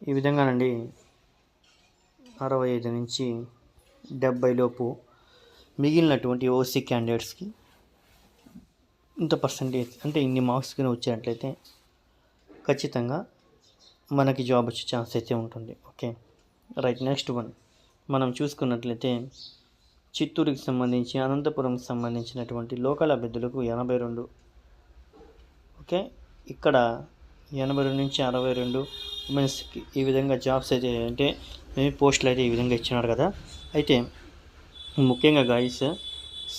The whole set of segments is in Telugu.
ఈ విధంగానండి 65 నుంచి 70 లోపు మిగిలినటువంటి ఓసీ క్యాండిడేట్స్కి ఇంత పర్సంటేజ్ అంటే ఇన్ని మార్క్స్ కింద వచ్చేటట్లయితే ఖచ్చితంగా మనకి జాబ్ వచ్చే ఛాన్స్ అయితే ఉంటుంది. Okay, right. నెక్స్ట్ వన్ మనం చూసుకున్నట్లయితే చిత్తూరుకి సంబంధించి అనంతపురంకి సంబంధించినటువంటి లోకల్ అభ్యర్థులకు 82. ఓకే, ఇక్కడ 82 నుంచి 62 ఉమెన్స్కి ఈ విధంగా జాబ్స్ అయితే అంటే మేబీ పోస్టులు అయితే ఈ విధంగా ఇచ్చినాడు కదా. అయితే ముఖ్యంగా గాయస్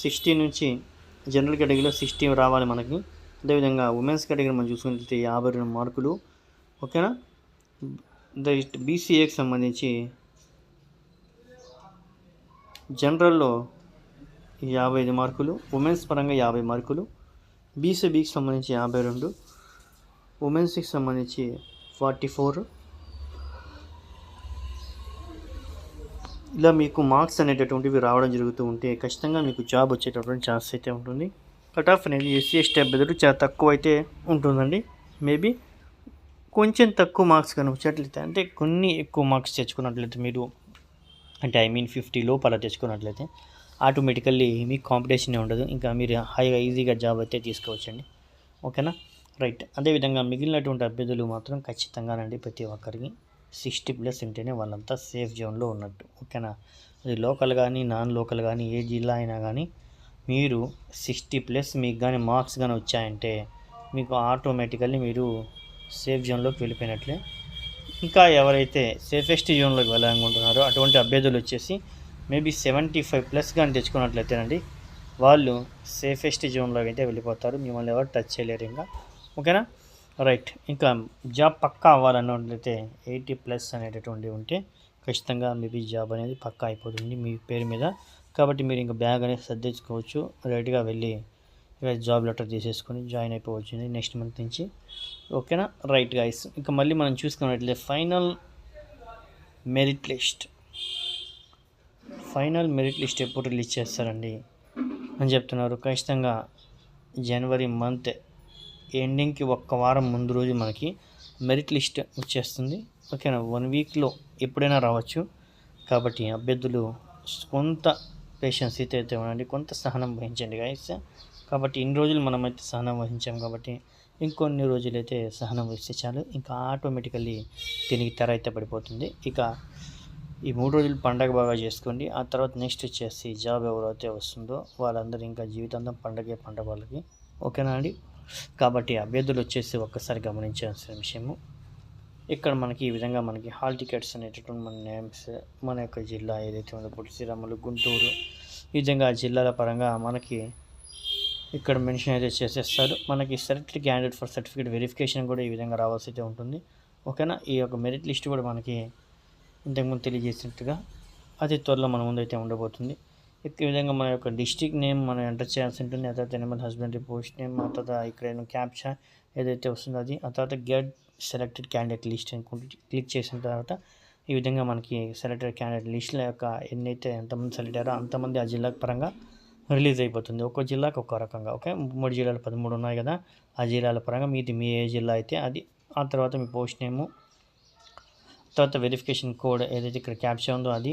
60 నుంచి జనరల్ కేటగిరీలో 60 రావాలి మనకి. అదేవిధంగా ఉమెన్స్ కేటగిరీ మనం చూసుకుంటే 52 మార్కులు. ఓకేనా. బీసీఏకి సంబంధించి జనరల్లో 55 మార్కులు, ఉమెన్స్ పరంగా 50 మార్కులు, బీసీబీకి సంబంధించి 52, ఉమెన్స్కి సంబంధించి 44. ఇలా మీకు మార్క్స్ అనేటటువంటివి రావడం జరుగుతూ ఉంటే ఖచ్చితంగా మీకు జాబ్ వచ్చేటటువంటి ఛాన్స్ అయితే ఉంటుంది. కట్ ఆఫ్ అనేది ఎస్సీ ఎస్టీ అభ్యర్థులు చాలా తక్కువ అయితే ఉంటుందండి. మేబీ కొంచెం తక్కువ మార్క్స్ కానీ వచ్చేట్లయితే అంటే కొన్ని ఎక్కువ మార్క్స్ తెచ్చుకున్నట్లయితే మీరు అంటే 50 లోపు అలా తెచ్చుకున్నట్లయితే ఆటోమేటికల్లీ మీకు కాంపిటీషన్ ఉండదు. ఇంకా మీరు ఈజీగా జాబ్ అయితే తీసుకోవచ్చండి. ఓకేనా, రైట్. అదేవిధంగా మిగిలినటువంటి అభ్యర్థులు మాత్రం ఖచ్చితంగానండి ప్రతి ఒక్కరికి 60+ ఉంటేనే వాళ్ళంతా సేఫ్ జోన్లో ఉన్నట్టు. ఓకేనా, అది లోకల్ కానీ నాన్ లోకల్ కానీ ఏ జిల్లా అయినా కానీ మీరు 60+ మీకు కానీ మార్క్స్ కానీ వచ్చాయంటే మీకు ఆటోమేటికల్లీ మీరు సేఫ్ జోన్లోకి వెళ్ళిపోయినట్లే. ఇంకా ఎవరైతే సేఫెస్ట్ జోన్లోకి వెళ్ళాలనుకుంటున్నారో అటువంటి అభ్యర్థులు వచ్చేసి మేబీ 75+ కానీ తెచ్చుకున్నట్లయితేనండి వాళ్ళు సేఫెస్ట్ జోన్లోకి అయితే వెళ్ళిపోతారు. మిమ్మల్ని ఎవరు టచ్ చేయలేరు ఇంకా. ఓకేనా, రైట్. ఇంకా జాబ్ పక్కా అవ్వాలన్నట్లయితే 80+ అనేటటువంటి ఉంటే ఖచ్చితంగా మేబీ జాబ్ అనేది పక్కా అయిపోతుంది మీ పేరు మీద. కాబట్టి మీరు ఇంకా బ్యాగ్ అనేది సర్దించుకోవచ్చు, రైట్గా వెళ్ళి జాబ్ లెటర్ తీసేసుకొని జాయిన్ అయిపోవచ్చు నెక్స్ట్ మంత్ నుంచి. ఓకేనా, రైట్ గైస్. ఇంకా మళ్ళీ మనం చూసుకున్నట్లయితే ఫైనల్ మెరిట్ లిస్ట్ ఎప్పుడు రిలీజ్ చేస్తారండి అని చెప్తున్నారు. ఖచ్చితంగా జనవరి మంత్ ఎండింగ్కి ఒక్క వారం ముందు రోజు మనకి మెరిట్ లిస్ట్ వచ్చేస్తుంది. ఓకేనా, 1 వీక్లో ఎప్పుడైనా రావచ్చు. కాబట్టి అభ్యర్థులు కొంత పేషెన్స్ అయితే ఉండండి, కొంత సహనం వహించండి గైస్. కాబట్టి ఇన్ని రోజులు మనమైతే సహనం వహించాం కాబట్టి ఇంకొన్ని రోజులైతే సహనం వహిస్తే చాలు. ఇంకా ఆటోమేటికల్లీ దీనికి తెర అయితే పడిపోతుంది. ఇక ఈ 3 రోజులు పండగ బాగా చేసుకోండి. ఆ తర్వాత నెక్స్ట్ వచ్చేసి జాబ్ ఎవరైతే వస్తుందో వాళ్ళందరూ ఇంకా జీవితాంతం పండగ వాళ్ళకి. ఓకేనా అండి. కాబట్టి అభ్యర్థులు వచ్చేసి ఒక్కసారి గమనించాల్సిన విషయము, ఇక్కడ మనకి ఈ విధంగా మనకి హాల్ టికెట్స్ అనేటటువంటి మన నేమ్స్ మన యొక్క జిల్లా ఏదైతే ఉందో పొట్టి శ్రీరాములు, గుంటూరు, ఈ విధంగా జిల్లాల పరంగా మనకి ఇక్కడ మెన్షన్ అయితే చేసేస్తారు. మనకి selected candidate for certificate verification కూడా ఈ విధంగా రావాల్సి అయితే ఉంటుంది. ఓకేనా, ఈ యొక్క మెరిట్ లిస్ట్ కూడా మనకి ఇంతకుముందు తెలియజేసినట్టుగా అతి త్వరలో మన ముందు అయితే ఉండబోతుంది. ఈ విధంగా మన యొక్క డిస్ట్రిక్ట్ నేమ్ మనం ఎంటర్ చేయాల్సి ఉంటుంది. ఆ తర్వాత ఎనిమల్ హస్బెండరీ పోస్ట్ నేమ్, ఆ తర్వాత ఇక్కడ క్యాప్చా ఏదైతే వస్తుందో అది, ఆ తర్వాత get selected candidate list click చేసిన తర్వాత ఈ విధంగా మనకి సెలెక్టెడ్ క్యాండిడేట్ లిస్టుల యొక్క ఎన్నైతే ఎంతమంది సెలెక్ట్ అయ్యారో అంతమంది ఆ జిల్లా పరంగా రిలీజ్ అయిపోతుంది. ఒక్కో జిల్లాకు ఒక్కో రకంగా. ఓకే, 3 జిల్లాలు 13 ఉన్నాయి కదా, ఆ జిల్లాల పరంగా మీది మీ ఏ జిల్లా అయితే అది, ఆ తర్వాత మీ పోస్ట్ నేము, తర్వాత వెరిఫికేషన్ కోడ్ ఏదైతే ఇక్కడ క్యాప్చా ఉందో అది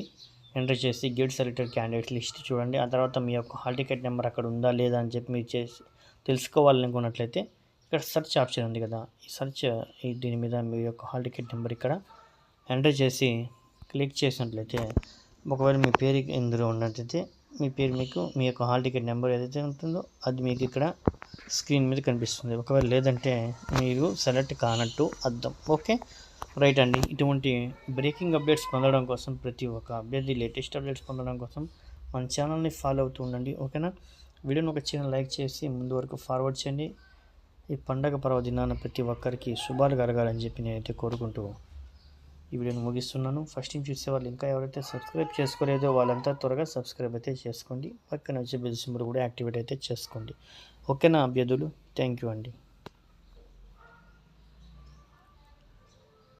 ఎంటర్ చేసి గెట్ సెలెక్టెడ్ క్యాండిడేట్ లిస్ట్ చూడండి. ఆ తర్వాత మీ యొక్క హాల్ టికెట్ నెంబర్ అక్కడ ఉందా లేదా అని చెప్పి మీరు చేసి తెలుసుకోవాలనుకున్నట్లయితే ఇక్కడ సెర్చ్ ఆప్షన్ ఉంది కదా, ఈ సెర్చ్ దీని మీద మీ యొక్క హాల్ టికెట్ నెంబర్ ఇక్కడ ఎంటర్ చేసి క్లిక్ చేసినట్లయితే ఒకవేళ మీ పేరు ఇందులో ఉన్నట్లయితే మీ పేరు మీకు మీ యొక్క హాల్ టికెట్ నెంబర్ ఏదైతే ఉంటుందో అది మీకు ఇక్కడ స్క్రీన్ మీద కనిపిస్తుంది. ఒకవేళ లేదంటే మీరు సెలెక్ట్ కానట్టు అర్థం. ఓకే, రైట్ అండి. ఇటువంటి బ్రేకింగ్ అప్డేట్స్ పొందడం కోసం ప్రతి ఒక్క అభ్యర్థి లేటెస్ట్ అప్డేట్స్ పొందడం కోసం మన ఛానల్ని ఫాలో అవుతూ ఉండండి. ఓకేనా, వీడియోని ఒక చిన్న లైక్ చేసి ముందు వరకు ఫార్వర్డ్ చేయండి. ఈ పండగ పర్వదినాన ప్రతి ఒక్కరికి శుభాలు కలగాలని చెప్పి నేనైతే కోరుకుంటూ ఈ వీడియోని ముగిస్తున్నాను. ఫస్ట్ టైం చూసే వాళ్ళు ఇంకా ఎవరైతే సబ్స్క్రైబ్ చేసుకోలేదో వాళ్ళంతా త్వరగా సబ్స్క్రైబ్ అయితే చేసుకోండి. పక్కన వచ్చే బెల్ సింబల్ కూడా యాక్టివేట్ అయితే చేసుకోండి. ఓకేనా అభ్యర్థులు, థ్యాంక్ యూ అండి.